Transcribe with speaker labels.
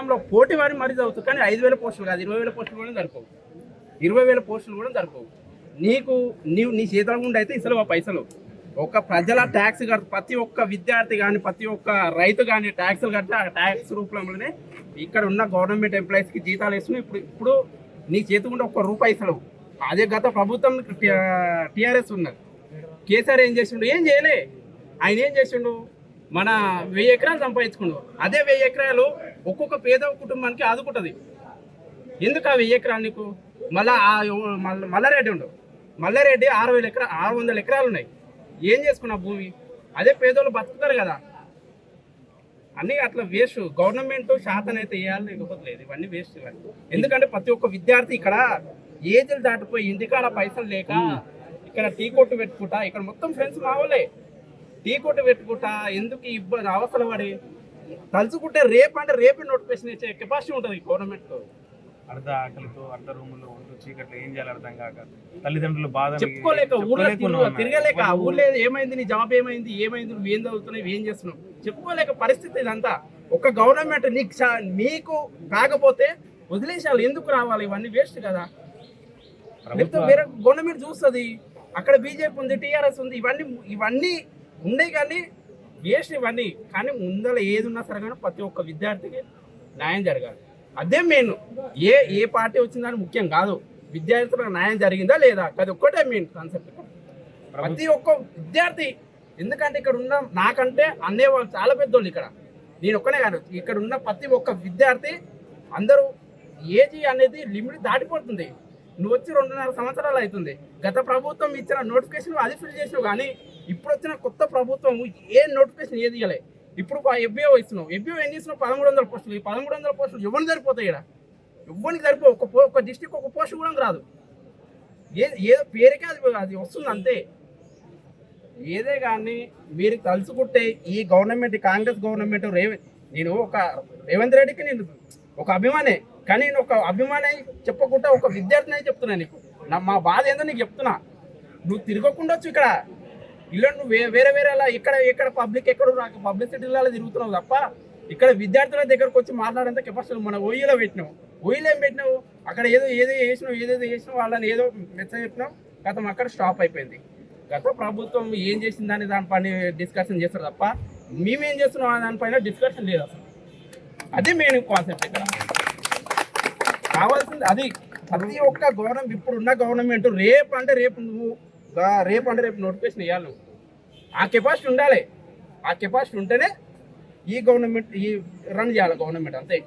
Speaker 1: ఎగ్జామ్లో పోటీ వారి మరీ చదువుతుంది, కానీ 5,000 పోస్టులు కాదు, 20,000 పోస్టులు కూడా సరిపోవు. 20,000 పోస్టులు కూడా సరిపోవు. నీ చేతుల గుండా అయితే ఇసలు పైసలు ఒక ప్రజల ట్యాక్స్ కట్టు, ప్రతి ఒక్క విద్యార్థి కానీ ప్రతి ఒక్క రైతు కానీ ట్యాక్సులు కడితే ఆ ట్యాక్స్ రూపంలోనే ఇక్కడ ఉన్న గవర్నమెంట్ ఎంప్లాయీస్కి జీతాలు వేస్తున్నాయి. ఇప్పుడు నీ చేతుకుండా ఒక్క రూపాయి ఇసలు. అదే గత ప్రభుత్వం టీఆర్ఎస్ ఉన్నది. కేసీఆర్ ఏం చేసిండు? ఏం చేయలే. ఆయన ఏం చేసిండు? మన 1000 ఎకరాలు సంపాదించుకుండు. అదే 1000 ఎకరాలు ఒక్కొక్క పేద కుటుంబానికి ఆదుకుంటుంది. ఎందుకు ఆ 1000 ఎకరాలు నీకు? మల్లారెడ్డి ఉండు, మల్లారెడ్డి 600 ఎకరాలు ఉన్నాయి. ఏం చేసుకున్నా భూమి? అదే పేదోళ్ళు బతుకుతారు కదా. అన్నీ అట్లా వేస్ట్. గవర్నమెంట్ శాతం అయితే వేయాలి, లేకపోతే లేదు. ఇవన్నీ వేస్ట్ ఇవన్నీ. ఎందుకంటే ప్రతి ఒక్క విద్యార్థి ఇక్కడ ఏజ్లు దాటిపోయి ఇంటికాడ పైసలు లేక ఇక్కడ టీ కొట్టు పెట్టుకుంటా, ఇక్కడ మొత్తం ఫ్రెండ్స్ మా వాళ్ళే టీ కొట్టు పెట్టుకుంటా ఎందుకు ఇబ్బంది అవసరం పడి తలుచుకుంటే రేపే నోటిఫికేషన్ ఇచ్చే కెపాసిటీ ఉంటుంది గవర్నమెంట్తో.
Speaker 2: అర్ధ ఆకలితో అర్ధ రూముల్లో ఉంటూ చీకట్లో ఏం చేయాలి అర్థం కాక తల్లిదండ్రులు బాధ
Speaker 1: చెప్పుకోలేక ఊళ్ళో తిరగలేక ఊళ్ళో ఏమైంది, నీ జాబ్ ఏమైంది, నువ్వు ఏం చదువుతున్నావు, ఏం చేస్తున్నావు చెప్పుకోలేక పరిస్థితి ఇదంతా. ఒక గవర్నమెంట్ మీకు కాకపోతే వదిలేసాలు ఎందుకు రావాలి? ఇవన్నీ వేస్ట్ కదా. వేరే గవర్నమెంట్ చూస్తుంది. అక్కడ బీజేపీ ఉంది, టీఆర్ఎస్ ఉంది, ఇవన్నీ ఉన్నాయి కానీ వేస్ట్ ఇవన్నీ. కానీ ముందర ఏది ఉన్నా సరే కానీ ప్రతి ఒక్క విద్యార్థికి న్యాయం జరగాలి. అదే మెయిన్. ఏ పార్టీ వచ్చిందని ముఖ్యం కాదు, విద్యార్థులకు న్యాయం జరిగిందా లేదా, అది ఒక్కటే మెయిన్ కాన్సెప్ట్. ప్రతి ఒక్క విద్యార్థి, ఎందుకంటే ఇక్కడ ఉన్న నాకంటే అన్నే వాళ్ళు చాలా పెద్దోళ్ళు. ఇక్కడ నేను ఒక్కనే కాదు, ఇక్కడ ఉన్న ప్రతి ఒక్క విద్యార్థి అందరూ ఏజ్ అనేది లిమిట్ దాటిపోతుంది. నువ్వు వచ్చి 2.5 సంవత్సరాలు అవుతుంది. గత ప్రభుత్వం ఇచ్చిన నోటిఫికేషన్ అది ఫిల్ చేసినావు, కానీ ఇప్పుడు వచ్చిన కొత్త ప్రభుత్వం ఏ నోటిఫికేషన్ ఏది ఇవ్వలే. ఇప్పుడు ఎఫ్బిఓ ఇస్తున్నావు. ఎఫ్బిఓ ఏం చేస్తున్నావు? 1300 పోస్టులు. ఈ 1300 పోస్టులు ఎవరికి సరిపోతాయి? ఇక్కడ ఎవరికి సరిపోవు. ఒక డిస్టిక్ ఒక పోస్ట్ కూడా రాదు. ఏదో పేరుకే అది వస్తుంది అంతే. ఏదే కానీ మీరు తలుచుకుంటే ఈ గవర్నమెంట్, కాంగ్రెస్ గవర్నమెంట్ నేను ఒక రేవంత్ రెడ్డికి నేను ఒక అభిమానే, కానీ నేను ఒక అభిమాని చెప్పకుండా ఒక విద్యార్థిని అని చెప్తున్నా. నీకు మా బాధ ఏందో నీకు చెప్తున్నా. నువ్వు తిరగకుండా వచ్చు ఇక్కడ ఇలా నువ్వు వేరేలా ఇక్కడ పబ్లిక్ పబ్లిసిటీలలో తిరుగుతున్నావు తప్ప ఇక్కడ విద్యార్థుల దగ్గరకు వచ్చి మాట్లాడేంత కెపాసిటీ మన ఓయిలో పెట్టినావు. ఓయిలో ఏం పెట్టినావు? అక్కడ ఏదో చేసినావు వాళ్ళని ఏదో మెసేజ్ చెప్పినావు, గతం అక్కడ స్టాప్ అయిపోయింది. గత ప్రభుత్వం ఏం చేసిందని దానిపైన డిస్కషన్ చేస్తారు తప్ప మేమేం చేస్తున్నాం దానిపైన డిస్కషన్ లేదు అసలు. అదే మెయిన్ కాన్సెప్ట్ ఇక్కడ కావాల్సింది. అది ప్రతి ఒక్క గవర్నమెంట్, ఇప్పుడున్న గవర్నమెంట్ రేపు అంటే రేపు నోటిఫికేషన్ ఇవ్వాలి. ఆ కెపాసిటీ ఉండాలి. ఆ కెపాసిటీ ఉంటేనే ఈ గవర్నమెంట్ రన్ చేయాలి గవర్నమెంట్ అంతే.